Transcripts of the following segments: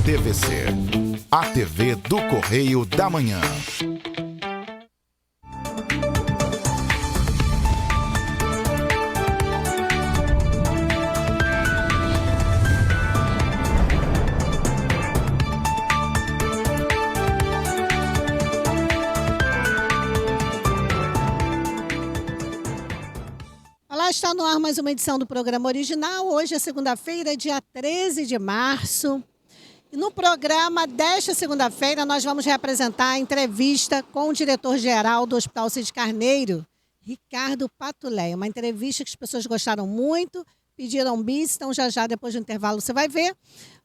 TVC, a TV do Correio da Manhã. Está no ar mais uma edição do programa original. Hoje é segunda-feira, dia 13 de março. E no programa desta segunda-feira nós vamos reapresentar a entrevista com o diretor-geral do Hospital Cid Carneiro, Ricardo Patuleia. Uma entrevista que as pessoas gostaram muito, pediram bis, então já depois do intervalo você vai ver.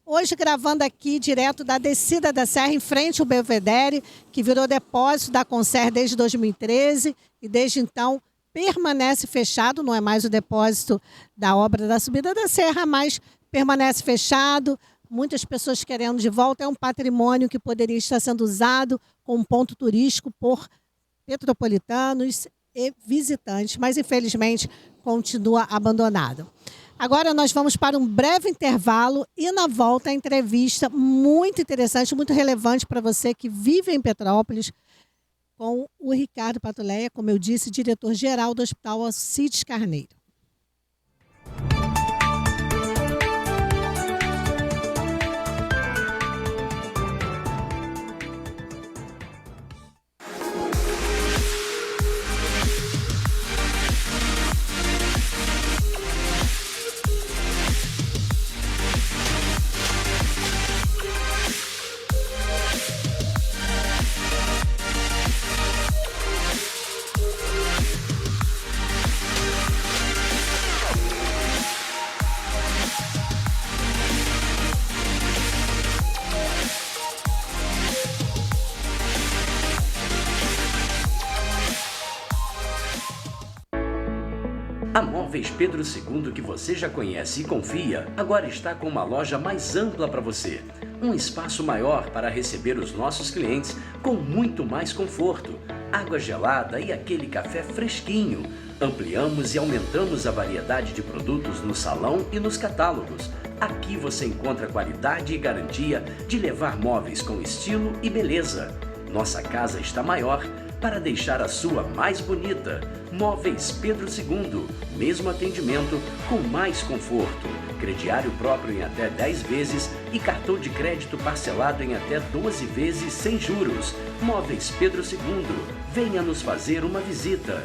Hoje gravando aqui direto da descida da Serra, em frente ao Belvedere, que virou depósito da Concer desde 2013 e desde então permanece fechado, não é mais o depósito da obra da subida da serra, mas permanece fechado, muitas pessoas querendo de volta, é um patrimônio que poderia estar sendo usado como ponto turístico por petropolitanos e visitantes, mas infelizmente continua abandonado. Agora nós vamos para um breve intervalo e na volta a entrevista muito interessante, muito relevante para você que vive em Petrópolis, com o Ricardo Patuleia, como eu disse, diretor-geral do Hospital Cid Carneiro. A Móveis Pedro II, que você já conhece e confia, agora está com uma loja mais ampla para você. Um espaço maior para receber os nossos clientes com muito mais conforto, água gelada e aquele café fresquinho. Ampliamos e aumentamos a variedade de produtos no salão e nos catálogos. Aqui você encontra qualidade e garantia de levar móveis com estilo e beleza. Nossa casa está maior para deixar a sua mais bonita. Móveis Pedro II, mesmo atendimento com mais conforto. Crediário próprio em até 10 vezes e cartão de crédito parcelado em até 12 vezes sem juros. Móveis Pedro II, venha nos fazer uma visita.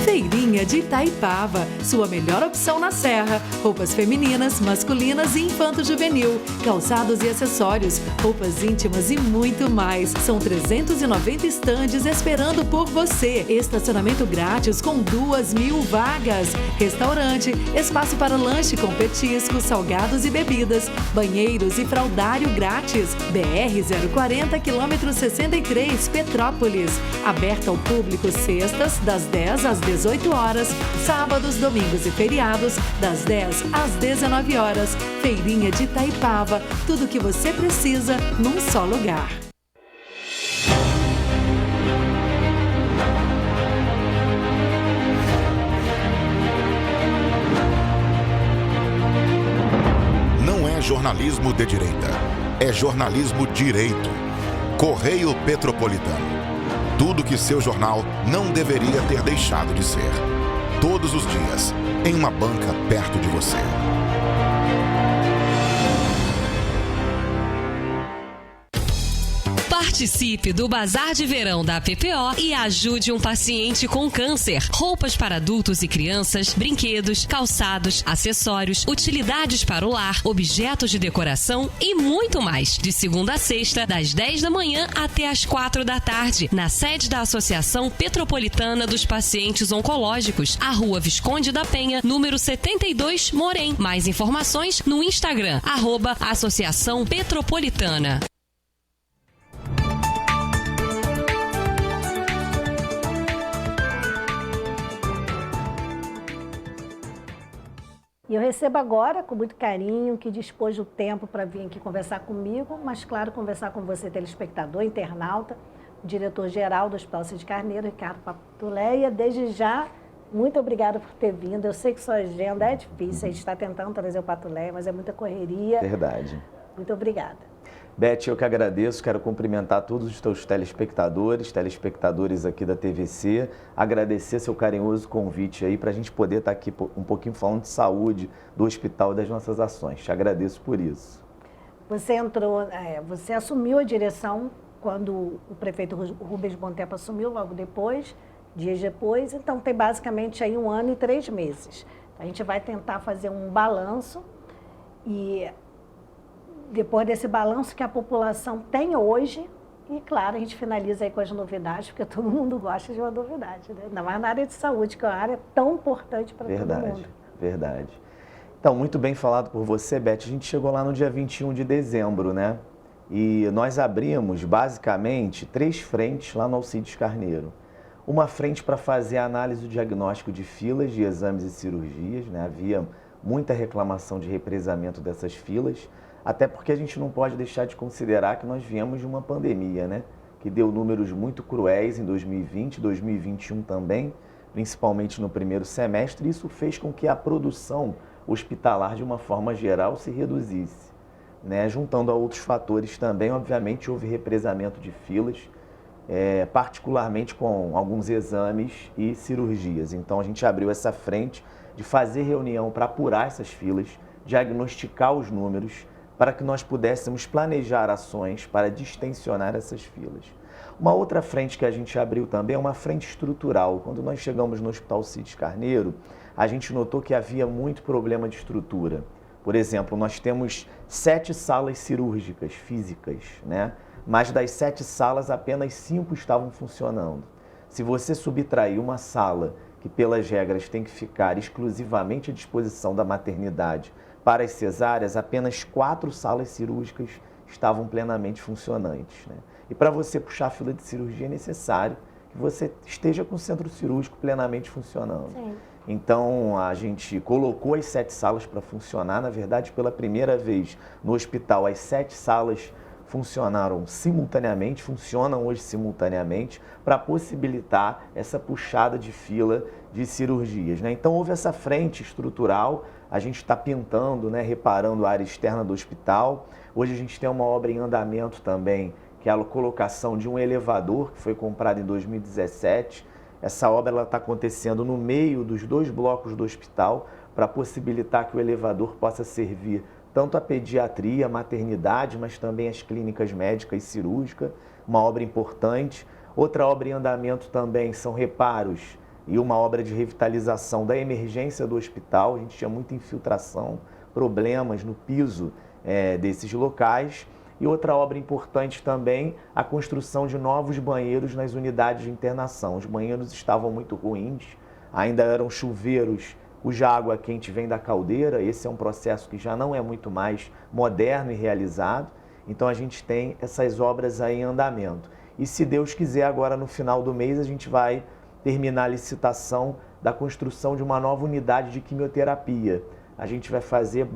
Feirinha de Itaipava, sua melhor opção na Serra. Roupas femininas, masculinas e infanto-juvenil, calçados e acessórios, roupas íntimas e muito mais. São 390 estandes esperando por você. Estacionamento grátis com 2.000 vagas. Restaurante, espaço para lanche com petiscos, salgados e bebidas. Banheiros e fraldário grátis. BR-040, quilômetro 63, Petrópolis. Aberto ao público sextas, das 10 às 18 horas, sábados, domingos e feriados, das 10 às 19 horas. Feirinha de Itaipava, tudo o que você precisa num só lugar. Não é jornalismo de direita, é jornalismo direito. Correio Petropolitano. Tudo que seu jornal não deveria ter deixado de ser. Todos os dias, em uma banca perto de você. Participe do Bazar de Verão da PPO e ajude um paciente com câncer. Roupas para adultos e crianças, brinquedos, calçados, acessórios, utilidades para o lar, objetos de decoração e muito mais. De segunda a sexta, das 10 da manhã até as 4 da tarde, na sede da Associação Petropolitana dos Pacientes Oncológicos, a Rua Visconde da Penha, número 72, Morém. Mais informações no Instagram, @Associação Petropolitana. E eu recebo agora, com muito carinho, que dispôs do tempo para vir aqui conversar comigo, mas, claro, conversar com você, telespectador, internauta, o diretor-geral do Hospital Cid Carneiro, Ricardo Patuleia. Desde já, Muito obrigada por ter vindo. Eu sei que sua agenda é difícil, a gente está tentando trazer o Pato Lé, mas é muita correria. Verdade. Muito obrigada. Beth, eu que agradeço, quero cumprimentar todos os teus telespectadores aqui da TVC, agradecer seu carinhoso convite aí para a gente poder estar aqui um pouquinho falando de saúde, do hospital e das nossas ações. Te agradeço por isso. Você assumiu a direção quando o prefeito Rubens Bontempo assumiu, logo depois, dias depois, então tem basicamente aí 1 ano e 3 meses. A gente vai tentar fazer um balanço e depois desse balanço que a população tem hoje, e claro, a gente finaliza aí com as novidades, porque todo mundo gosta de uma novidade, né? Ainda mais na área de saúde, que é uma área tão importante para todo mundo. Verdade. Então, muito bem falado por você, Beth. A gente chegou lá no dia 21 de dezembro, né? E nós abrimos, basicamente, 3 frentes lá no Alcides Carneiro. Uma frente para fazer a análise do diagnóstico de filas de exames e cirurgias, né? Havia muita reclamação de represamento dessas filas, até porque a gente não pode deixar de considerar que nós viemos de uma pandemia, né? Que deu números muito cruéis em 2020, 2021 também, principalmente no primeiro semestre. Isso fez com que a produção hospitalar, de uma forma geral, se reduzisse, né? Juntando a outros fatores também, obviamente, houve represamento de filas, particularmente com alguns exames e cirurgias. Então, a gente abriu essa frente de fazer reunião para apurar essas filas, diagnosticar os números, para que nós pudéssemos planejar ações para distensionar essas filas. Uma outra frente que a gente abriu também é uma frente estrutural. Quando nós chegamos no Hospital Alcides Carneiro, a gente notou que havia muito problema de estrutura. Por exemplo, nós temos 7 salas cirúrgicas físicas, né? Mas das 7 salas, apenas 5 estavam funcionando. Se você subtrair uma sala que, pelas regras, tem que ficar exclusivamente à disposição da maternidade para as cesáreas, apenas 4 salas cirúrgicas estavam plenamente funcionantes, né? E para você puxar a fila de cirurgia é necessário que você esteja com o centro cirúrgico plenamente funcionando. Sim. Então, a gente colocou as 7 salas para funcionar. Na verdade, pela primeira vez no hospital, as 7 salas funcionaram simultaneamente, funcionam hoje simultaneamente, para possibilitar essa puxada de fila de cirurgias, né? Então, houve essa frente estrutural. A gente está pintando, né, reparando a área externa do hospital. Hoje a gente tem uma obra em andamento também, que é a colocação de um elevador, que foi comprado em 2017. Essa obra está acontecendo no meio dos 2 blocos do hospital, para possibilitar que o elevador possa servir tanto a pediatria, a maternidade, mas também as clínicas médicas e cirúrgicas, uma obra importante. Outra obra em andamento também são reparos e uma obra de revitalização da emergência do hospital. A gente tinha muita infiltração, problemas no piso desses locais. E outra obra importante também, a construção de novos banheiros nas unidades de internação. Os banheiros estavam muito ruins, ainda eram chuveiros cuja água quente vem da caldeira. Esse é um processo que já não é muito mais moderno e realizado. Então a gente tem essas obras aí em andamento. E se Deus quiser, agora no final do mês a gente vai terminar a licitação da construção de uma nova unidade de quimioterapia. A gente vai fazer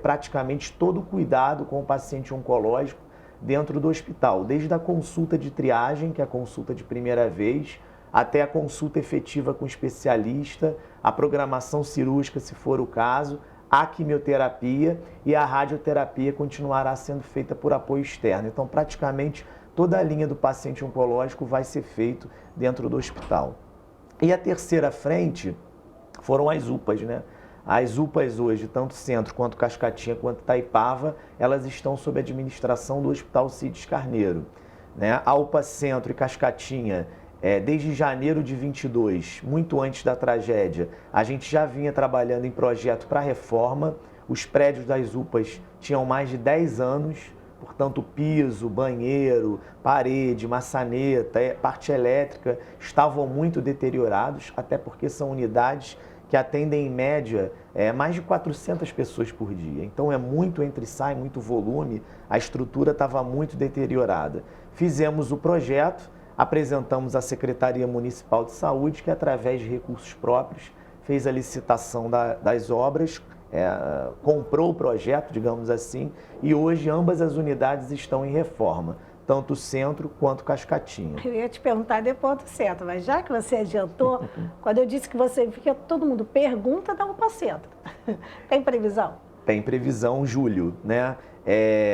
praticamente todo o cuidado com o paciente oncológico dentro do hospital, desde a consulta de triagem, que é a consulta de primeira vez, até a consulta efetiva com o especialista, a programação cirúrgica, se for o caso, a quimioterapia e a radioterapia continuará sendo feita por apoio externo. Então, praticamente toda a linha do paciente oncológico vai ser feito dentro do hospital. E a terceira frente foram as UPAs, né? As UPAs hoje, tanto Centro quanto Cascatinha quanto Itaipava, elas estão sob administração do Hospital Alcides Carneiro, né? A UPA Centro e Cascatinha, desde janeiro de 22, muito antes da tragédia, a gente já vinha trabalhando em projeto para reforma. Os prédios das UPAs tinham mais de 10 anos, portanto, piso, banheiro, parede, maçaneta, parte elétrica estavam muito deteriorados, até porque são unidades que atendem em média mais de 400 pessoas por dia. Então é muito entra e sai, muito volume, a estrutura estava muito deteriorada. Fizemos o projeto, apresentamos à Secretaria Municipal de Saúde, que através de recursos próprios fez a licitação das obras, comprou o projeto, digamos assim, e hoje ambas as unidades estão em reforma, tanto o centro quanto Cascatinha. Eu ia te perguntar depois do centro, mas já que você adiantou, quando eu disse que você fica, todo mundo pergunta da UPA Centro. Tem previsão? Tem previsão, julho, né?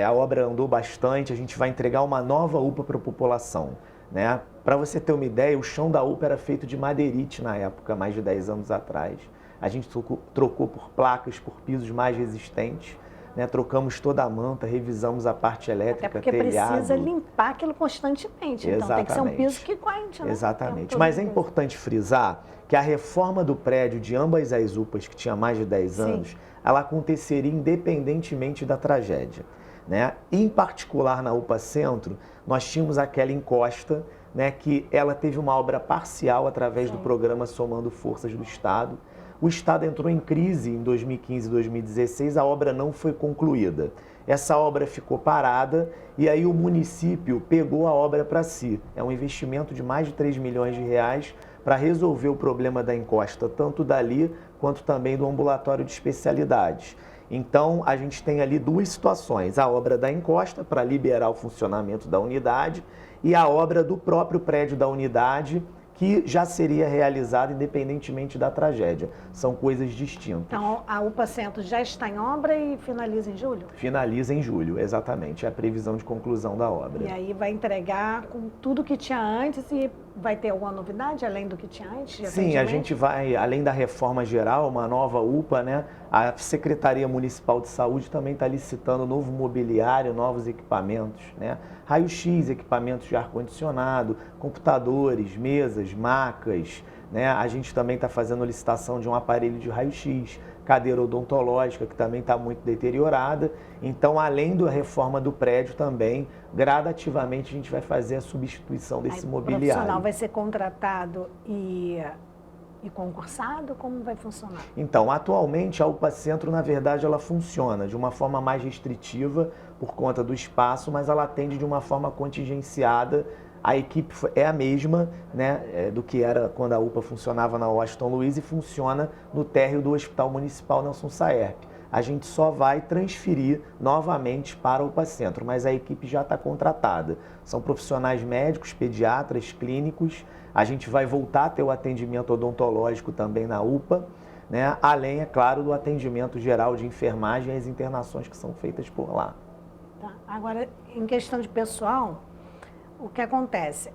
A obra andou bastante, a gente vai entregar uma nova UPA para a população, né? Para você ter uma ideia, o chão da UPA era feito de madeirite na época, mais de 10 anos atrás. A gente trocou por placas, por pisos mais resistentes, né? Trocamos toda a manta, revisamos a parte elétrica, até porque telhado. Precisa limpar aquilo constantemente, então tem que ser um piso que aguente, né? Exatamente, mas é importante frisar que a reforma do prédio de ambas as UPAs, que tinha mais de 10 anos, ela aconteceria independentemente da tragédia, né? Em particular na UPA Centro, nós tínhamos aquela encosta, né, que ela teve uma obra parcial através do programa Somando Forças do Estado. O Estado entrou em crise em 2015 e 2016, a obra não foi concluída. Essa obra ficou parada e aí o município pegou a obra para si. É um investimento de mais de 3 milhões de reais para resolver o problema da encosta, tanto dali quanto também do ambulatório de especialidades. Então, a gente tem ali duas situações, a obra da encosta para liberar o funcionamento da unidade e a obra do próprio prédio da unidade, que já seria realizada independentemente da tragédia. São coisas distintas. Então, a UPA Centro já está em obra e finaliza em julho? Finaliza em julho, exatamente. É a previsão de conclusão da obra. E aí vai entregar com tudo que tinha antes e vai ter alguma novidade além do que tinha antes? Sim, a gente vai, além da reforma geral, uma nova UPA, né? A Secretaria Municipal de Saúde também está licitando novo mobiliário, novos equipamentos, né? Raio-X, equipamentos de ar-condicionado, computadores, mesas, macas, né? A gente também está fazendo licitação de um aparelho de raio-X, cadeira odontológica, que também está muito deteriorada. Então, além da reforma do prédio também, gradativamente a gente vai fazer a substituição desse mobiliário. O profissional vai ser contratado e concursado? Como vai funcionar? Então, atualmente a UPA Centro, na verdade, ela funciona de uma forma mais restritiva por conta do espaço, mas ela atende de uma forma contingenciada. A equipe é a mesma, né, do que era quando a UPA funcionava na Washington Luiz e funciona no térreo do Hospital Municipal Nelson Saerp. A gente só vai transferir novamente para a UPA Centro, mas a equipe já está contratada. São profissionais médicos, pediatras, clínicos. A gente vai voltar a ter o atendimento odontológico também na UPA, né? Além, é claro, do atendimento geral de enfermagem e as internações que são feitas por lá. Tá. Agora, em questão de pessoal, o que acontece?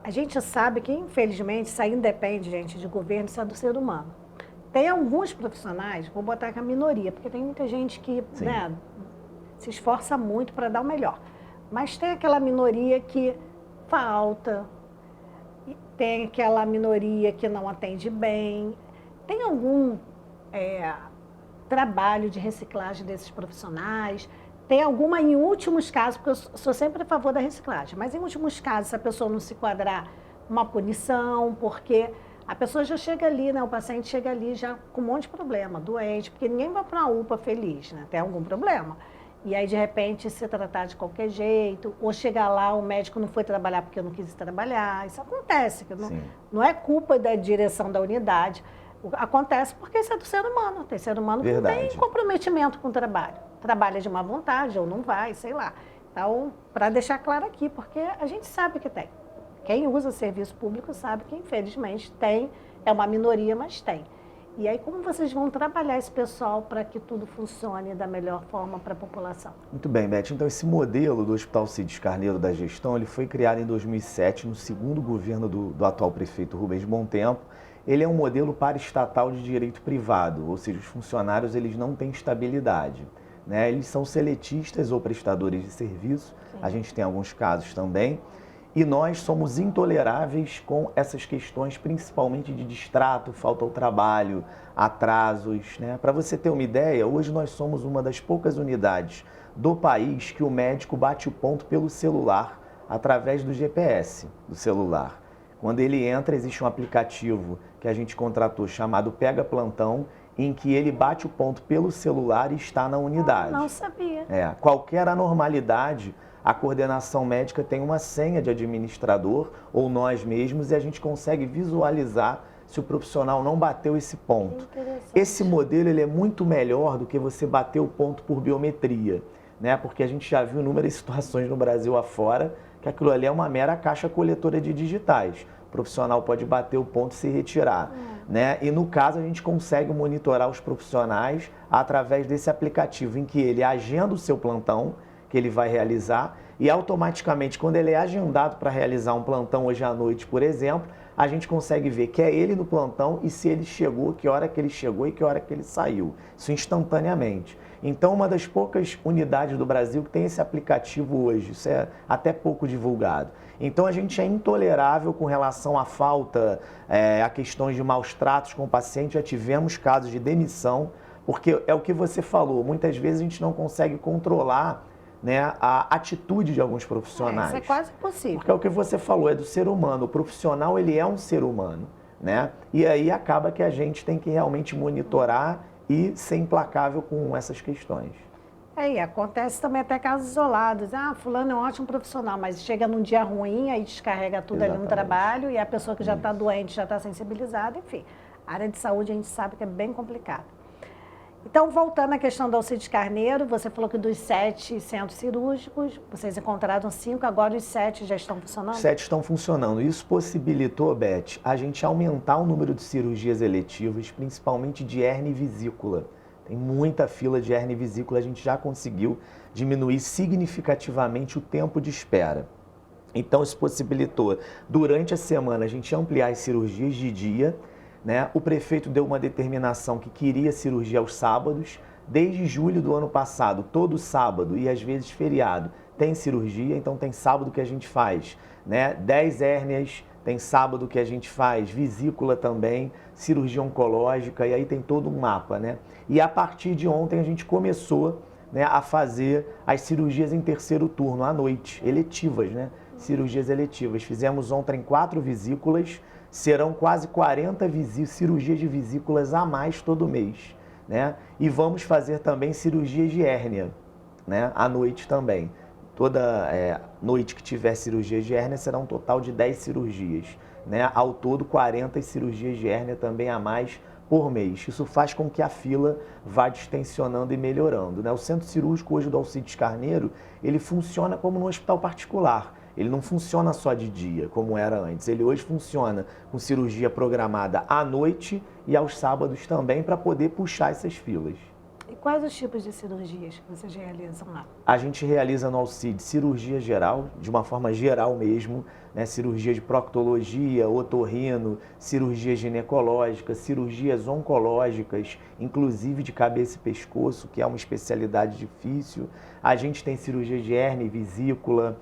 A gente sabe que, infelizmente, isso aí independe, gente, de governo, isso é do ser humano. Tem alguns profissionais, vou botar com a minoria, porque tem muita gente que, né, se esforça muito para dar o melhor. Mas tem aquela minoria que falta, tem aquela minoria que não atende bem. Tem algum trabalho de reciclagem desses profissionais? Tem alguma, em últimos casos, porque eu sou sempre a favor da reciclagem, mas em últimos casos, se a pessoa não se enquadrar, uma punição, porque a pessoa já chega ali, né? O paciente chega ali já com um monte de problema, doente, porque ninguém vai para uma UPA feliz, né? Tem algum problema. E aí, de repente, se tratar de qualquer jeito, ou chegar lá, o médico não foi trabalhar porque eu não quis trabalhar. Isso acontece, não é culpa da direção da unidade. Acontece porque isso é do ser humano. Tem ser humano que não tem comprometimento com o trabalho. Trabalha de má vontade ou não vai, sei lá. Então, para deixar claro aqui, porque a gente sabe que tem. Quem usa serviço público sabe que, infelizmente, tem. É uma minoria, mas tem. E aí, como vocês vão trabalhar esse pessoal para que tudo funcione da melhor forma para a população? Muito bem, Beth. Então, esse modelo do Hospital Cides Carneiro da gestão, ele foi criado em 2007, no segundo governo do atual prefeito Rubens Bom Tempo. Ele é um modelo paraestatal de direito privado, ou seja, os funcionários eles não têm estabilidade, né? Eles são seletistas ou prestadores de serviço, a gente tem alguns casos também, e nós somos intoleráveis com essas questões, principalmente de distrato, falta ao trabalho, atrasos, né? Para você ter uma ideia, hoje nós somos uma das poucas unidades do país que o médico bate o ponto pelo celular, através do GPS do celular. Quando ele entra, existe um aplicativo que a gente contratou chamado Pega Plantão, em que ele bate o ponto pelo celular e está na unidade. Não sabia. Qualquer anormalidade, a coordenação médica tem uma senha de administrador ou nós mesmos e a gente consegue visualizar se o profissional não bateu esse ponto. Esse modelo ele é muito melhor do que você bater o ponto por biometria. né? Porque a gente já viu inúmeras situações no Brasil afora que aquilo ali é uma mera caixa coletora de digitais. O profissional pode bater o ponto e se retirar, né? E no caso a gente consegue monitorar os profissionais através desse aplicativo em que ele agenda o seu plantão que ele vai realizar e automaticamente quando ele é agendado para realizar um plantão hoje à noite, por exemplo, a gente consegue ver que é ele no plantão e se ele chegou, que hora que ele chegou e que hora que ele saiu. Isso instantaneamente. Então, uma das poucas unidades do Brasil que tem esse aplicativo hoje, isso é até pouco divulgado. Então, a gente é intolerável com relação à falta, a questões de maus tratos com o paciente. Já tivemos casos de demissão, porque é o que você falou, muitas vezes a gente não consegue controlar, né, a atitude de alguns profissionais. Isso é quase impossível. Porque é o que você falou, é do ser humano. O profissional, ele é um ser humano, né? E aí acaba que a gente tem que realmente monitorar e ser implacável com essas questões. E acontece também até casos isolados. Fulano é um ótimo profissional, mas chega num dia ruim, aí descarrega tudo ali no trabalho e a pessoa que já está doente, já está sensibilizada, enfim. A área de saúde a gente sabe que é bem complicada. Então, voltando à questão do Alcides Carneiro, você falou que dos 7 centros cirúrgicos, vocês encontraram 5, agora os 7 já estão funcionando? 7 estão funcionando. Isso possibilitou, Beth, a gente aumentar o número de cirurgias eletivas, principalmente de hérnia e vesícula. Tem muita fila de hérnia e vesícula, a gente já conseguiu diminuir significativamente o tempo de espera. Então, isso possibilitou, durante a semana, a gente ampliar as cirurgias de dia, né? O prefeito deu uma determinação que queria cirurgia aos sábados. Desde julho do ano passado, todo sábado e às vezes feriado, tem cirurgia. Então tem sábado que a gente faz, né? 10 hérnias, tem sábado que a gente faz vesícula também, cirurgia oncológica, e aí tem todo um mapa, né? E a partir de ontem a gente começou, né, a fazer as cirurgias em terceiro turno, à noite, eletivas, né? Cirurgias eletivas. Fizemos ontem 4 vesículas. Serão quase 40 cirurgias de vesículas a mais todo mês, né? E vamos fazer também cirurgias de hérnia, né? À noite também. Toda noite que tiver cirurgia de hérnia será um total de 10 cirurgias, né? Ao todo, 40 cirurgias de hérnia também a mais por mês. Isso faz com que a fila vá distensionando e melhorando, né? O centro cirúrgico hoje do Alcides Carneiro, ele funciona como um hospital particular. Ele não funciona só de dia, como era antes. Ele hoje funciona com cirurgia programada à noite e aos sábados também, para poder puxar essas filas. E quais os tipos de cirurgias que vocês realizam lá? A gente realiza no Alcides cirurgia geral, de uma forma geral mesmo, né? Cirurgia de proctologia, otorrino, cirurgia ginecológica, cirurgias oncológicas, inclusive de cabeça e pescoço, que é uma especialidade difícil. A gente tem cirurgia de hérnia e vesícula.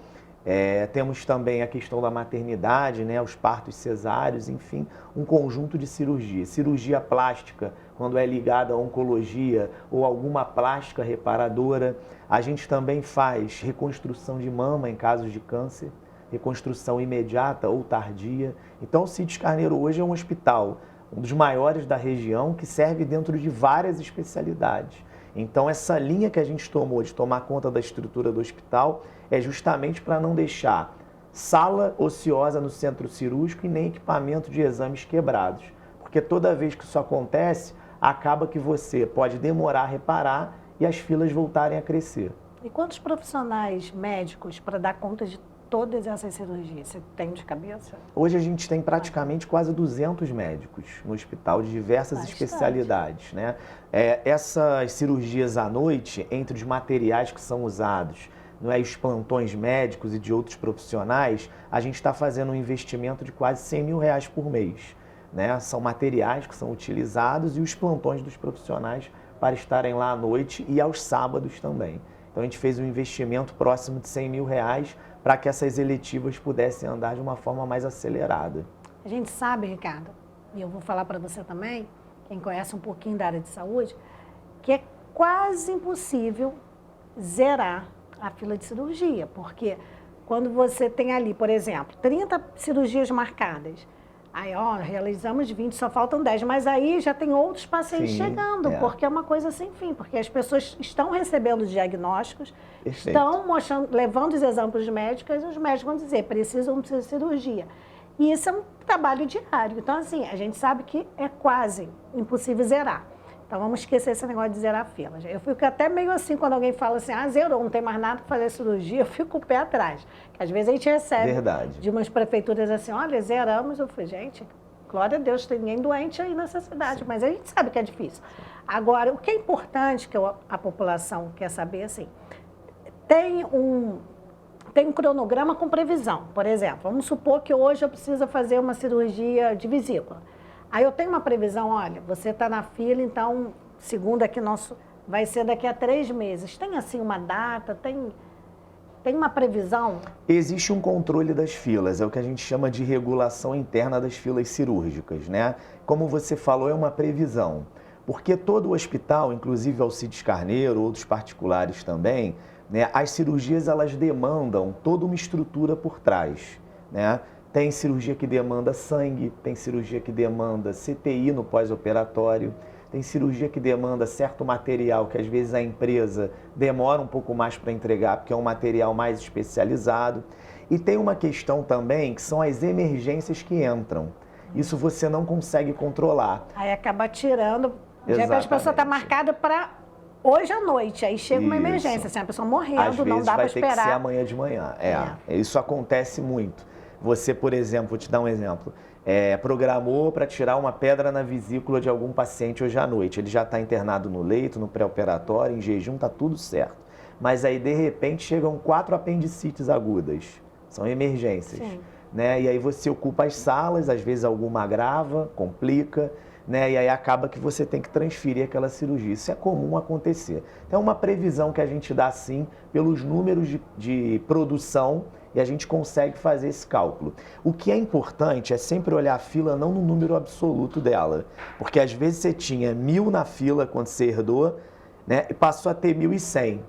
Temos também a questão da maternidade, né, os partos cesáreos, enfim, um conjunto de cirurgias. Cirurgia plástica, quando é ligada à oncologia ou alguma plástica reparadora. A gente também faz reconstrução de mama em casos de câncer, reconstrução imediata ou tardia. Então, o Alcides Carneiro hoje é um hospital, um dos maiores da região, que serve dentro de várias especialidades. Então, essa linha que a gente tomou de tomar conta da estrutura do hospital é justamente para não deixar sala ociosa no centro cirúrgico e nem equipamento de exames quebrados. Porque toda vez que isso acontece, acaba que você pode demorar a reparar e as filas voltarem a crescer. E quantos profissionais médicos para dar conta de todas essas cirurgias? Você tem de cabeça? Hoje a gente tem praticamente quase 200 médicos no hospital de diversas especialidades, né? Essas cirurgias à noite, entre os materiais que são usados, não é, os plantões médicos e de outros profissionais, a gente está fazendo um investimento de quase R$100 mil por mês, né? São materiais que são utilizados e os plantões dos profissionais para estarem lá à noite e aos sábados também. Então a gente fez um investimento próximo de R$100 mil para que essas eletivas pudessem andar de uma forma mais acelerada. A gente sabe, Ricardo, e eu vou falar para você também, quem conhece um pouquinho da área de saúde, que é quase impossível zerar a fila de cirurgia, porque quando você tem ali, por exemplo, 30 cirurgias marcadas, aí, realizamos 20, só faltam 10, mas aí já tem outros pacientes chegando, porque é uma coisa sem fim, porque as pessoas estão recebendo diagnósticos, estão mostrando, levando os exames médicos, e os médicos vão dizer, precisam de cirurgia. E isso é um trabalho diário. Então, assim, a gente sabe que é quase impossível zerar. Então, vamos esquecer esse negócio de zerar a fila. Eu fico até meio assim, quando alguém fala assim, zerou, não tem mais nada para fazer cirurgia, eu fico com o pé atrás. Porque às vezes a gente recebe de umas prefeituras assim, olha, zeramos. Eu falei, gente, glória a Deus, tem ninguém doente aí nessa cidade, mas a gente sabe que é difícil. Agora, o que é importante, que a população quer saber, assim, tem um cronograma com previsão. Por exemplo, vamos supor que hoje eu preciso fazer uma cirurgia de vesícula. Aí eu tenho uma previsão, olha, você está na fila, então, segundo aqui vai ser daqui a 3 meses. Tem assim uma data, tem uma previsão? Existe um controle das filas, é o que a gente chama de regulação interna das filas cirúrgicas, né? Como você falou, é uma previsão. Porque todo hospital, inclusive Alcides Carneiro, outros particulares também, né, as cirurgias elas demandam toda uma estrutura por trás, né? Tem cirurgia que demanda sangue, tem cirurgia que demanda CTI no pós-operatório, tem cirurgia que demanda certo material que às vezes a empresa demora um pouco mais para entregar, porque é um material mais especializado. E tem uma questão também que são as emergências que entram. Isso você não consegue controlar. Aí acaba tirando, de repente a pessoa está marcada para hoje à noite, aí chega uma emergência, assim, a pessoa morrendo, não dá para esperar. Vai ter que ser amanhã de manhã. Isso acontece muito. Você, por exemplo, vou te dar um exemplo, programou para tirar uma pedra na vesícula de algum paciente hoje à noite. Ele já está internado no leito, no pré-operatório, em jejum, está tudo certo. Mas aí, de repente, chegam 4 apendicites agudas. São emergências. Né? E aí você ocupa as salas, às vezes alguma agrava, complica, né? E aí acaba que você tem que transferir aquela cirurgia. Isso é comum acontecer. Então, é uma previsão que a gente dá, sim, pelos números de produção, e a gente consegue fazer esse cálculo. O que é importante é sempre olhar a fila não no número absoluto dela, porque às vezes você tinha 1.000 na fila quando você herdou, né, e passou a ter 1.100.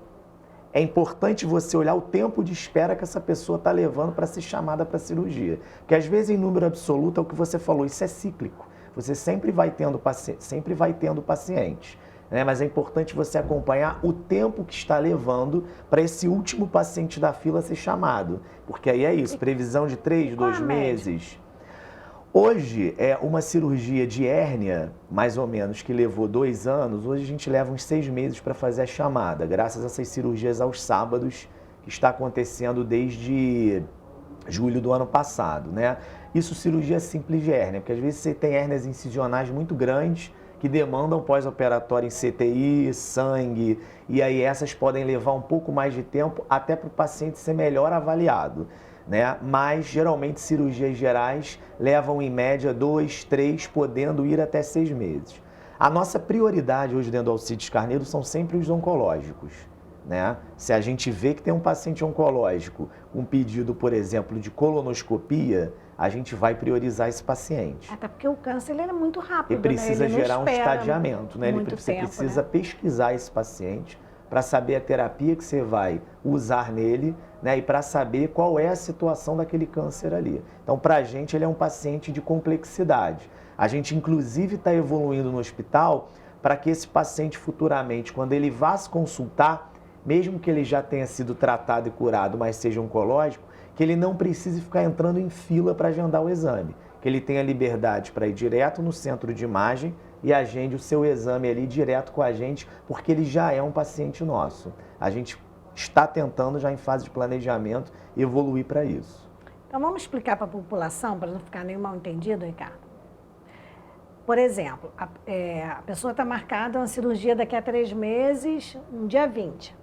É importante você olhar o tempo de espera que essa pessoa está levando para ser chamada para cirurgia, porque às vezes em número absoluto é o que você falou, isso é cíclico. Você sempre vai tendo paciente. Né? Mas é importante você acompanhar o tempo que está levando para esse último paciente da fila ser chamado. Porque aí é isso, previsão de 3, 2 meses. Hoje, uma cirurgia de hérnia, mais ou menos, que levou 2 anos, hoje a gente leva uns 6 meses para fazer a chamada, graças a essas cirurgias aos sábados, que está acontecendo desde julho do ano passado. Né? Isso, cirurgia simples de hérnia, porque às vezes você tem hérnias incisionais muito grandes, que demandam pós-operatório em CTI, sangue, e aí essas podem levar um pouco mais de tempo até para o paciente ser melhor avaliado, né? Mas geralmente cirurgias gerais levam em média 2, 3, podendo ir até 6 meses. A nossa prioridade hoje dentro do Alcides Carneiro são sempre os oncológicos, né? Se a gente vê que tem um paciente oncológico com pedido, por exemplo, de colonoscopia, a gente vai priorizar esse paciente. Até porque o câncer ele é muito rápido, e precisa né? gerar um estadiamento, né? Você precisa pesquisar esse paciente para saber a terapia que você vai usar nele, né? E para saber qual é a situação daquele câncer ali. Então, para a gente, ele é um paciente de complexidade. A gente, inclusive, está evoluindo no hospital para que esse paciente futuramente, quando ele vá se consultar, mesmo que ele já tenha sido tratado e curado, mas seja oncológico, que ele não precise ficar entrando em fila para agendar o exame, que ele tenha liberdade para ir direto no centro de imagem e agende o seu exame ali direto com a gente, porque ele já é um paciente nosso. A gente está tentando, já em fase de planejamento, evoluir para isso. Então vamos explicar para a população, para não ficar nenhum mal entendido, Ricardo. Por exemplo, a pessoa está marcada uma cirurgia daqui a 3 meses, no dia 20.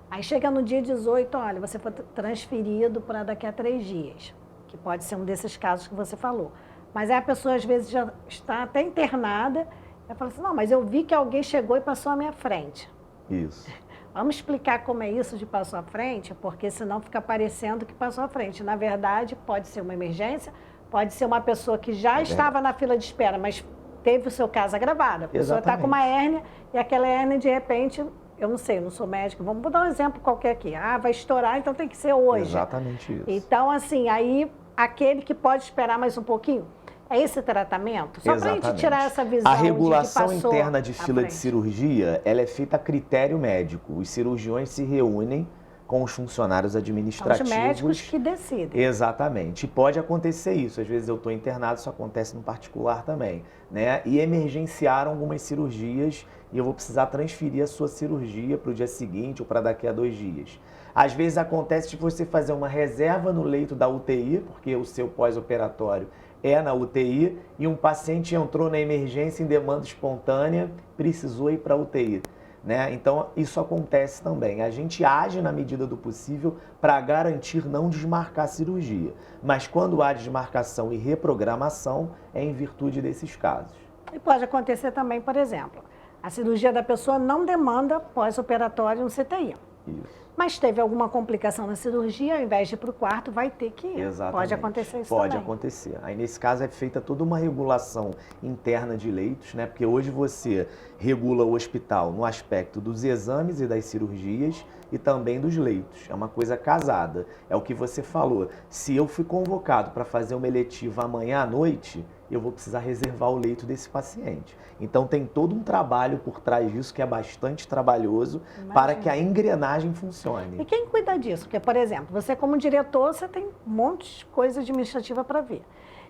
Aí chega no dia 18, olha, você foi transferido para daqui a 3 dias, que pode ser um desses casos que você falou. Mas aí a pessoa às vezes já está até internada, e fala assim, não, mas eu vi que alguém chegou e passou à minha frente. Isso. Vamos explicar como é isso de passou à frente, porque senão fica parecendo que passou à frente. Na verdade, pode ser uma emergência, pode ser uma pessoa que já estava na fila de espera, mas teve o seu caso agravado. A pessoa está com uma hérnia e aquela hérnia, de repente, eu não sei, eu não sou médica, vamos dar um exemplo qualquer aqui. Vai estourar, então tem que ser hoje. Exatamente isso. Então, assim, aí aquele que pode esperar mais um pouquinho, é esse tratamento? Só para a gente tirar essa visão. A regulação interna de fila de cirurgia, ela é feita a critério médico. Os cirurgiões se reúnem, com os funcionários administrativos. São os médicos que decidem. Exatamente. E pode acontecer isso. Às vezes eu estou internado, isso acontece no particular também, né? E emergenciaram algumas cirurgias e eu vou precisar transferir a sua cirurgia para o dia seguinte ou para daqui a 2 dias. Às vezes acontece de você fazer uma reserva no leito da UTI, porque o seu pós-operatório é na UTI, e um paciente entrou na emergência em demanda espontânea, precisou ir para a UTI. Né? Então, isso acontece também. A gente age na medida do possível para garantir não desmarcar a cirurgia. Mas quando há desmarcação e reprogramação, é em virtude desses casos. E pode acontecer também, por exemplo, a cirurgia da pessoa não demanda pós-operatório no CTI. Isso. Mas teve alguma complicação na cirurgia, ao invés de ir para o quarto, vai ter que ir. Exatamente. Pode acontecer isso Pode também. acontecer. Aí, nesse caso, é feita toda uma regulação interna de leitos, né? Porque hoje você regula o hospital no aspecto dos exames e das cirurgias e também dos leitos. É uma coisa casada. É o que você falou. Se eu fui convocado para fazer uma eletiva amanhã à noite, eu vou precisar reservar o leito desse paciente. Então tem todo um trabalho por trás disso que é bastante trabalhoso. Imagina. Para que a engrenagem funcione. E quem cuida disso? Porque, por exemplo, você como diretor, você tem um monte de coisa administrativa para ver.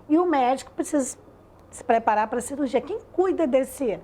E o médico precisa se preparar para a cirurgia. Quem cuida desse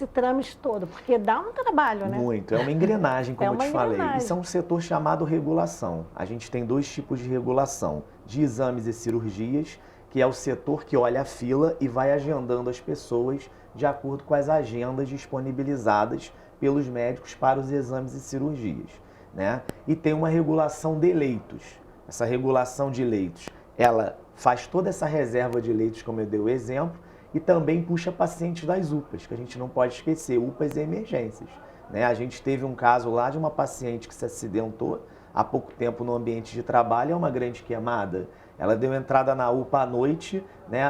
trâmite todo? Porque dá um trabalho, né? Muito. É uma engrenagem, como eu te falei. Isso é um setor chamado regulação. A gente tem 2 tipos de regulação. De exames e cirurgias, que é o setor que olha a fila e vai agendando as pessoas de acordo com as agendas disponibilizadas pelos médicos para os exames e cirurgias, né? E tem uma regulação de leitos. Essa regulação de leitos, ela faz toda essa reserva de leitos, como eu dei o exemplo, e também puxa pacientes das UPAs, que a gente não pode esquecer, UPAs e emergências, né? A gente teve um caso lá de uma paciente que se acidentou há pouco tempo no ambiente de trabalho, é uma grande queimada. Ela deu entrada na UPA à noite, né?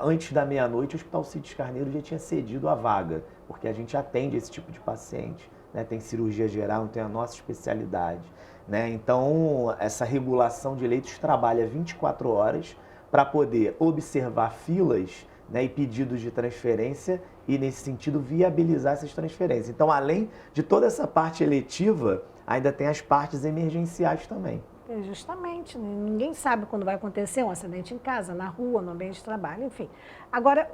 Antes da meia-noite, o Hospital Cides Carneiro já tinha cedido a vaga, porque a gente atende esse tipo de paciente, né? Tem cirurgia geral, tem a nossa especialidade, né? Então, essa regulação de leitos trabalha 24 horas para poder observar filas, né, e pedidos de transferência e, nesse sentido, viabilizar essas transferências. Então, além de toda essa parte eletiva, ainda tem as partes emergenciais também. Justamente, ninguém sabe quando vai acontecer um acidente em casa, na rua, no ambiente de trabalho, enfim. Agora,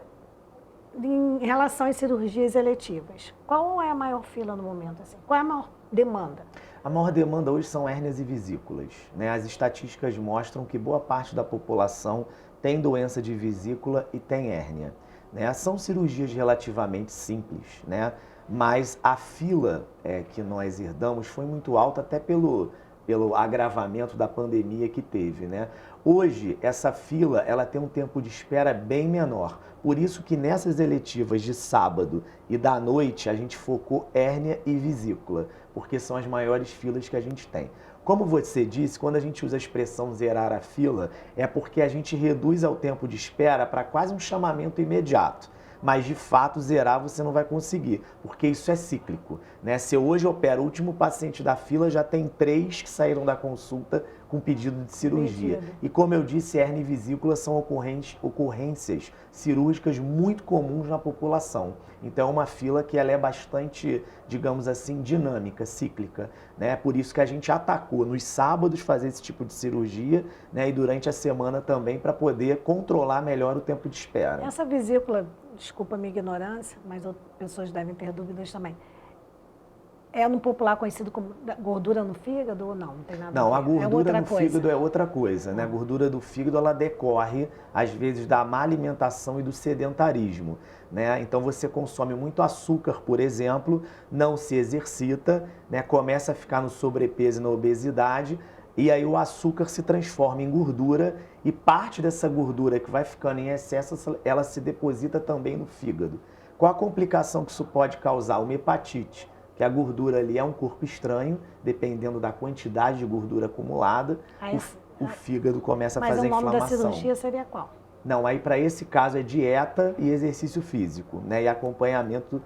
em relação às cirurgias eletivas, qual é a maior fila no momento? Assim? Qual é a maior demanda? A maior demanda hoje são hérnias e vesículas, né? As estatísticas mostram que boa parte da população tem doença de vesícula e tem hérnia, né? São cirurgias relativamente simples, né? Mas a fila que nós herdamos foi muito alta até pelo agravamento da pandemia que teve, né? Hoje, essa fila, ela tem um tempo de espera bem menor. Por isso que nessas eletivas de sábado e da noite, a gente focou hérnia e vesícula, porque são as maiores filas que a gente tem. Como você disse, quando a gente usa a expressão zerar a fila, é porque a gente reduz o tempo de espera para quase um chamamento imediato. Mas, de fato, zerar você não vai conseguir, porque isso é cíclico, né? Se eu hoje opero o último paciente da fila, já tem 3 que saíram da consulta com pedido de cirurgia. E, como eu disse, hérnia e vesícula são ocorrências cirúrgicas muito comuns na população. Então, é uma fila que ela é bastante, digamos assim, dinâmica, cíclica, né? Por isso que a gente atacou nos sábados fazer esse tipo de cirurgia, né? E durante a semana também para poder controlar melhor o tempo de espera. Essa vesícula, desculpa a minha ignorância, mas pessoas devem ter dúvidas também. É no popular conhecido como gordura no fígado ou não? Não tem nada a ver. Não, a gordura no fígado é outra coisa, né? A gordura do fígado, ela decorre, às vezes, da má alimentação e do sedentarismo, né? Então, você consome muito açúcar, por exemplo, não se exercita, né? Começa a ficar no sobrepeso e na obesidade, e aí o açúcar se transforma em gordura e parte dessa gordura que vai ficando em excesso, ela se deposita também no fígado. Qual a complicação que isso pode causar? Uma hepatite, que a gordura ali é um corpo estranho, dependendo da quantidade de gordura acumulada, o fígado começa a fazer inflamação. Mas o nome da cirurgia seria qual? Não, aí para esse caso é dieta e exercício físico, né? E acompanhamento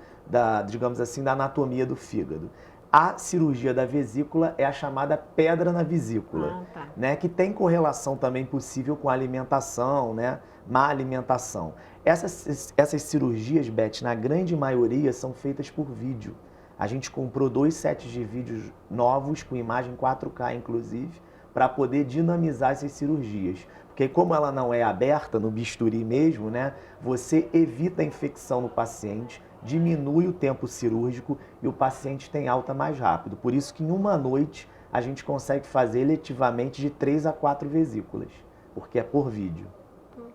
digamos assim, da anatomia do fígado. A cirurgia da vesícula é a chamada pedra na vesícula, né? Que tem correlação também possível com a alimentação, né? Má alimentação. Essas cirurgias, Beth, na grande maioria são feitas por vídeo. A gente comprou 2 sets de vídeos novos, com imagem 4K inclusive, para poder dinamizar essas cirurgias. Porque como ela não é aberta no bisturi mesmo, né, você evita a infecção no paciente, diminui o tempo cirúrgico e o paciente tem alta mais rápido. Por isso que em uma noite a gente consegue fazer eletivamente de 3 a 4 vesículas, porque é por vídeo.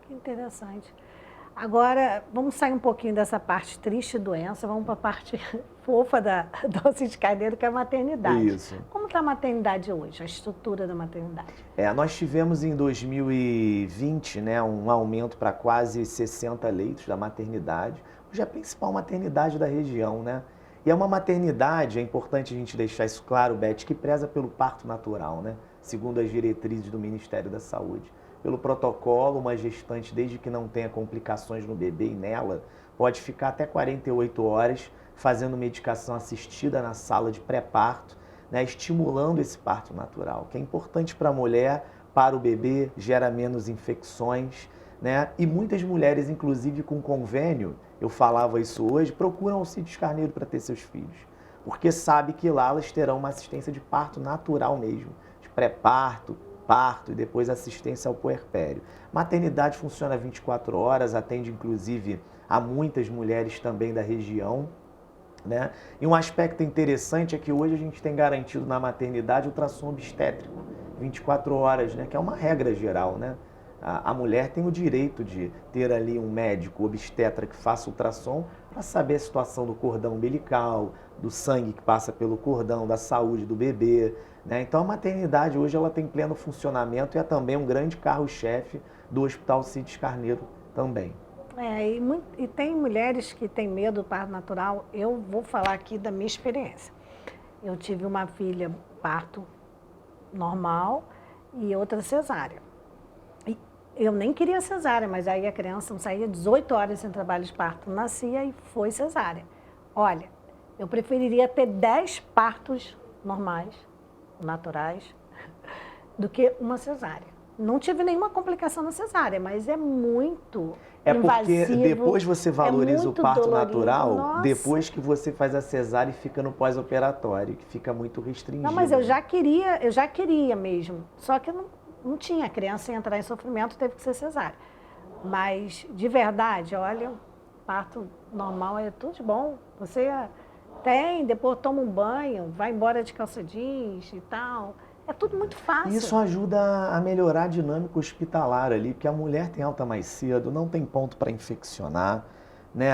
Que interessante. Agora, vamos sair um pouquinho dessa parte triste doença, vamos para a parte fofa da Alcides Carneiro, que é a maternidade. Isso. Como está a maternidade hoje, a estrutura da maternidade? Nós tivemos em 2020, né, um aumento para quase 60 leitos da maternidade. Hoje é a principal maternidade da região, né? E é uma maternidade, é importante a gente deixar isso claro, Beth, que preza pelo parto natural, né? Segundo as diretrizes do Ministério da Saúde. Pelo protocolo, uma gestante, desde que não tenha complicações no bebê e nela, pode ficar até 48 horas fazendo medicação assistida na sala de pré-parto, né, estimulando esse parto natural, que é importante para a mulher, para o bebê, gera menos infecções, né? E muitas mulheres, inclusive com convênio, eu falava isso hoje, procuram Alcides Carneiro para ter seus filhos, porque sabe que lá elas terão uma assistência de parto natural mesmo, de pré-parto, parto e depois assistência ao puerpério. Maternidade funciona 24 horas, atende inclusive a muitas mulheres também da região, né? E um aspecto interessante é que hoje a gente tem garantido na maternidade ultrassom obstétrico, 24 horas, né? Que é uma regra geral, né? A mulher tem o direito de ter ali um médico obstetra que faça ultrassom para saber a situação do cordão umbilical, do sangue que passa pelo cordão, da saúde do bebê, né? Então a maternidade hoje ela tem pleno funcionamento e é também um grande carro-chefe do Hospital Alcides Carneiro também. E tem mulheres que têm medo do parto natural. Eu vou falar aqui da minha experiência. Eu tive uma filha parto normal e outra cesárea. E eu nem queria cesárea, mas aí a criança não saía 18 horas sem trabalho de parto, nascia e foi cesárea. Olha, eu preferiria ter 10 partos normais, naturais, do que uma cesárea. Não tive nenhuma complicação na cesárea, mas é muito invasivo. Porque depois você valoriza o parto dolorido. natural, Nossa. depois que você faz a cesárea e fica no pós-operatório, que fica muito restringido. Não, mas eu já queria mesmo. Só que não tinha. A criança ia entrar em sofrimento, teve que ser cesárea. Mas, de verdade, olha, parto normal é tudo de bom. Você tem, depois toma um banho, vai embora de calça jeans e tal. É tudo muito fácil. Isso ajuda a melhorar a dinâmica hospitalar ali, porque a mulher tem alta mais cedo, não tem ponto para infeccionar, né?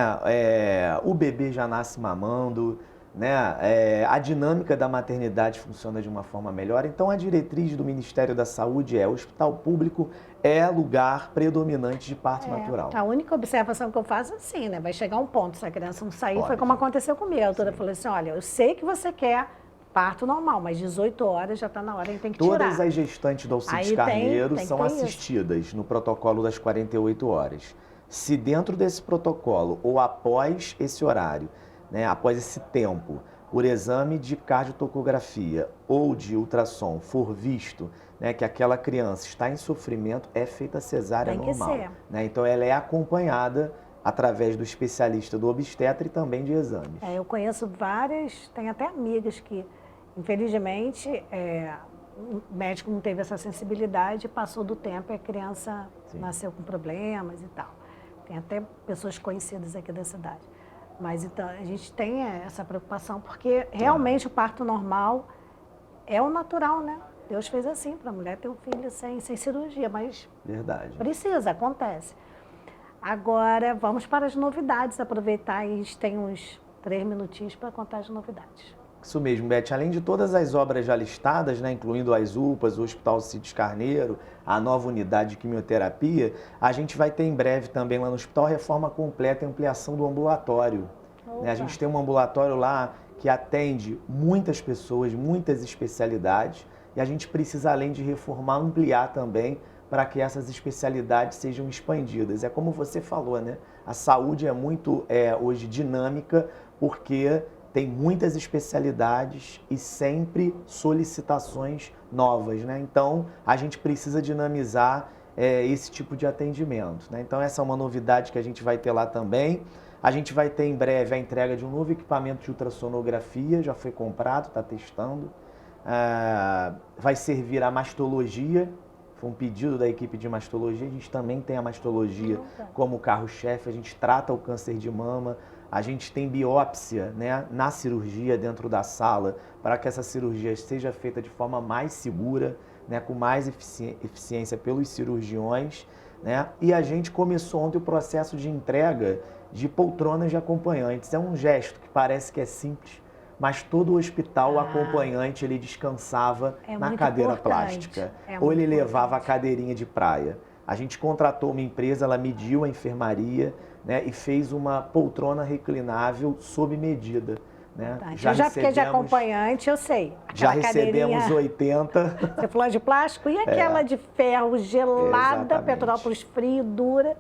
O bebê já nasce mamando, né? A dinâmica da maternidade funciona de uma forma melhor. Então a diretriz do Ministério da Saúde o hospital público é lugar predominante de parto natural. A única observação que eu faço é assim, né? Vai chegar um ponto, se a criança não sair, Pode. foi como aconteceu comigo. A doutora falou assim, olha, eu sei que você quer parto normal, mas 18 horas já está na hora, a gente tem que tirar. Todas as gestantes do Alcides Carneiro são assistidas no protocolo das 48 horas. Se dentro desse protocolo ou após esse horário, né, após esse tempo, por exame de cardiotocografia ou de ultrassom for visto, né, que aquela criança está em sofrimento, é feita cesárea normal. Tem que ser. Né? Então ela é acompanhada através do especialista do obstetra e também de exames. Eu conheço várias, tenho até amigas que, infelizmente, o médico não teve essa sensibilidade, passou do tempo e a criança nasceu com problemas e tal. Tem até pessoas conhecidas aqui da cidade. Mas então, a gente tem essa preocupação, porque realmente o parto normal é o natural, né? Deus fez assim para a mulher ter um filho sem cirurgia, mas verdade. Precisa, acontece. Agora, vamos para as novidades, aproveitar e a gente tem uns 3 minutinhos para contar as novidades. Isso mesmo, Beth. Além de todas as obras já listadas, né, incluindo as UPAs, o Hospital Alcides Carneiro, a nova unidade de quimioterapia, a gente vai ter em breve também lá no hospital reforma completa e ampliação do ambulatório. Né, a gente tem um ambulatório lá que atende muitas pessoas, muitas especialidades, e a gente precisa, além de reformar, ampliar também para que essas especialidades sejam expandidas. É como você falou, né? A saúde é muito, hoje, dinâmica, porque tem muitas especialidades e sempre solicitações novas, né? Então, a gente precisa dinamizar esse tipo de atendimento, né? Então, essa é uma novidade que a gente vai ter lá também. A gente vai ter em breve a entrega de um novo equipamento de ultrassonografia, já foi comprado, está testando. Vai servir a mastologia, foi um pedido da equipe de mastologia, a gente também tem a mastologia como carro-chefe, a gente trata o câncer de mama, a gente tem biópsia, né, na cirurgia dentro da sala, para que essa cirurgia seja feita de forma mais segura, né, com mais eficiência pelos cirurgiões, né? E a gente começou ontem o processo de entrega de poltronas de acompanhantes. É um gesto que parece que é simples, mas todo o hospital, o acompanhante, ele descansava na cadeira plástica. Ou ele levava a cadeirinha de praia. A gente contratou uma empresa, ela mediu a enfermaria, né, e fez uma poltrona reclinável sob medida. Né? Eu já fiquei de acompanhante, eu sei. Já recebemos 80. Você falou de plástico e aquela de ferro gelada, Exatamente. Petrópolis frio, dura.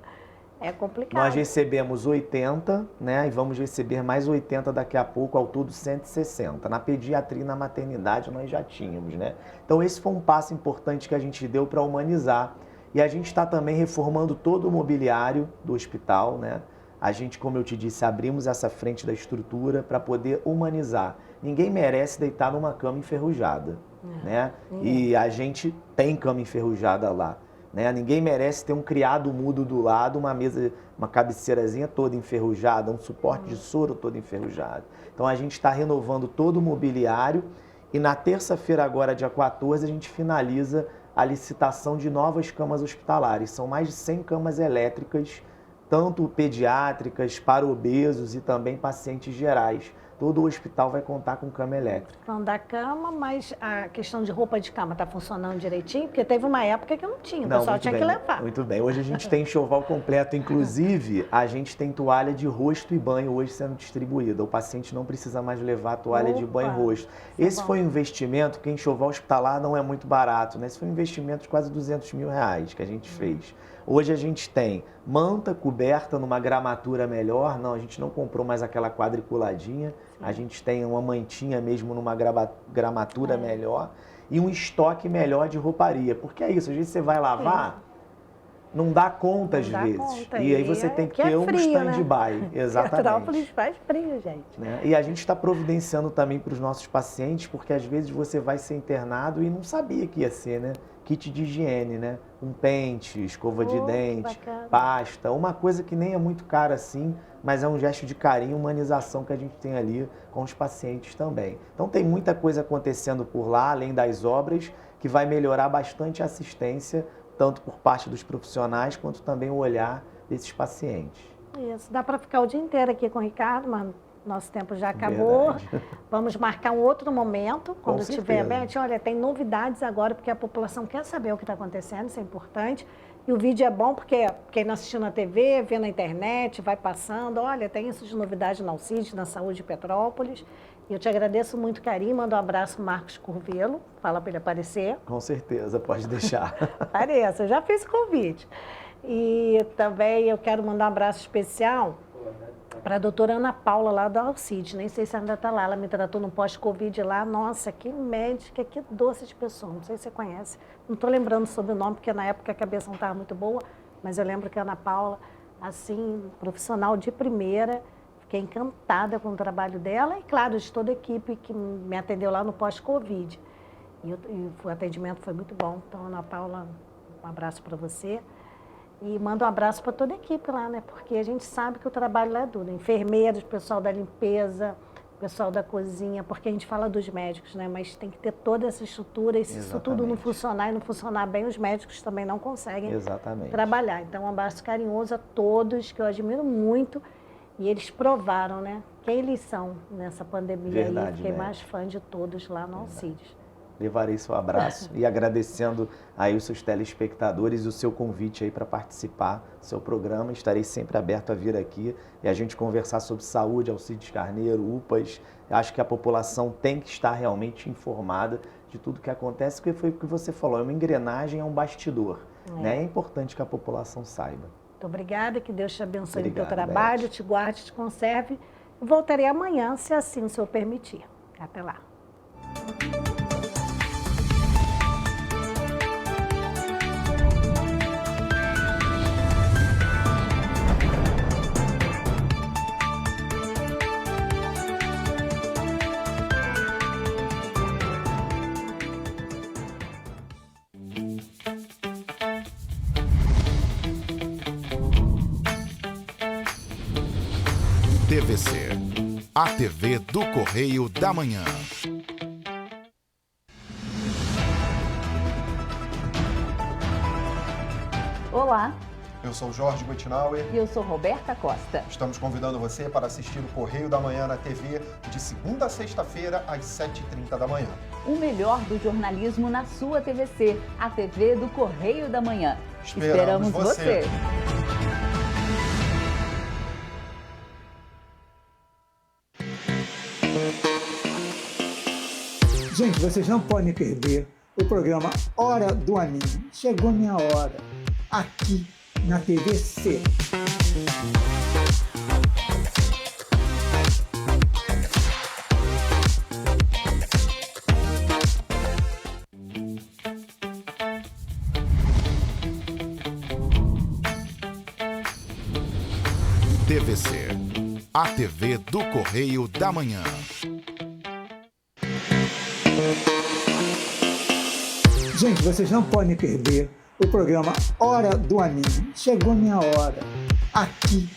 É complicado. Nós recebemos 80, né? E vamos receber mais 80 daqui a pouco, ao todo 160. Na pediatria e na maternidade nós já tínhamos, né? Então esse foi um passo importante que a gente deu para humanizar. E a gente está também reformando todo o mobiliário do hospital, né? A gente, como eu te disse, abrimos essa frente da estrutura para poder humanizar. Ninguém merece deitar numa cama enferrujada, né? E a gente tem cama enferrujada lá. Né? Ninguém merece ter um criado mudo do lado, uma mesa, uma cabeceirazinha toda enferrujada, um suporte de soro todo enferrujado. Então a gente está renovando todo o mobiliário e na terça-feira, agora dia 14, a gente finaliza a licitação de novas camas hospitalares. São mais de 100 camas elétricas, tanto pediátricas, para obesos e também pacientes gerais. Todo o hospital vai contar com cama elétrica. Falando da cama, mas a questão de roupa de cama está funcionando direitinho? Porque teve uma época que não tinha, o pessoal tinha que levar. Muito bem. Hoje a gente tem enxoval completo. Inclusive, a gente tem toalha de rosto e banho hoje sendo distribuída. O paciente não precisa mais levar toalha de banho e rosto. Esse foi um investimento, porque enxoval hospitalar não é muito barato, né? Esse foi um investimento de quase R$200 mil que a gente fez. Hoje a gente tem manta coberta numa gramatura melhor. Não, a gente não comprou mais aquela quadriculadinha. A gente tem uma mantinha mesmo numa gramatura melhor e um estoque melhor de rouparia. Porque é isso, às vezes você vai lavar, não dá conta às vezes. E aí você tem que ter um stand-by. Exatamente. Petrópolis faz frio, gente. Né? E a gente está providenciando também para os nossos pacientes, porque às vezes você vai ser internado e não sabia que ia ser, né? Kit de higiene, né? Um pente, escova de dente, pasta, uma coisa que nem é muito cara assim, mas é um gesto de carinho, humanização que a gente tem ali com os pacientes também. Então tem muita coisa acontecendo por lá, além das obras, que vai melhorar bastante a assistência, tanto por parte dos profissionais, quanto também o olhar desses pacientes. Isso, dá para ficar o dia inteiro aqui com o Ricardo, mas nosso tempo já acabou. Verdade. Vamos marcar um outro momento, quando estiver bem. Olha, tem novidades agora, porque a população quer saber o que está acontecendo, isso é importante. E o vídeo é bom porque quem não assistiu na TV, vê na internet, vai passando. Olha, tem isso de novidade na Alcides, na Saúde de Petrópolis. E eu te agradeço muito, carinho. Mando um abraço pro Marcos Curvelo. Fala para ele aparecer. Com certeza, pode deixar. Apareça, eu já fiz o convite. E também eu quero mandar um abraço especial para a doutora Ana Paula, lá da Alcides. Nem sei se ela ainda está lá. Ela me tratou no pós-Covid lá. Nossa, que médica, que doce de pessoa. Não sei se você conhece. Não estou lembrando sobre o nome, porque na época a cabeça não estava muito boa. Mas eu lembro que a Ana Paula, assim, profissional de primeira. Fiquei encantada com o trabalho dela e, claro, de toda a equipe que me atendeu lá no pós-Covid. E o atendimento foi muito bom. Então, Ana Paula, um abraço para você. E mando um abraço para toda a equipe lá, né? Porque a gente sabe que o trabalho lá é duro. Enfermeiros, pessoal da limpeza, pessoal da cozinha, porque a gente fala dos médicos, né? Mas tem que ter toda essa estrutura e se isso tudo não funcionar e não funcionar bem, os médicos também não conseguem trabalhar. Então, um abraço carinhoso a todos, que eu admiro muito. E eles provaram, né? Quem eles são nessa pandemia. Verdade, aí. Fiquei né? mais fã de todos lá no Alcides. Levarei seu abraço e agradecendo aí os seus telespectadores e o seu convite aí para participar do seu programa. Estarei sempre aberto a vir aqui e a gente conversar sobre saúde, Alcides Carneiro, UPAs. Acho que a população tem que estar realmente informada de tudo que acontece, porque foi o que você falou, é uma engrenagem, é um bastidor. Né? É importante que a população saiba. Muito obrigada, que Deus te abençoe no teu Obrigado, trabalho, Beth. te guarde, te conserve. Voltarei amanhã, se assim o Senhor permitir. Até lá. TVC, a TV do Correio da Manhã. Olá, eu sou Jorge Butinauer. e eu sou Roberta Costa. Estamos convidando você para assistir o Correio da Manhã na TV de segunda a sexta-feira, às 7h30 da manhã. O melhor do jornalismo na sua TVC, a TV do Correio da Manhã. Esperamos você. Gente, vocês não podem perder o programa Hora do Anime. Chegou minha hora, aqui na TVC. TVC, a TV do Correio da Manhã. Gente, vocês não podem perder o programa Hora do Anime. Chegou minha hora, aqui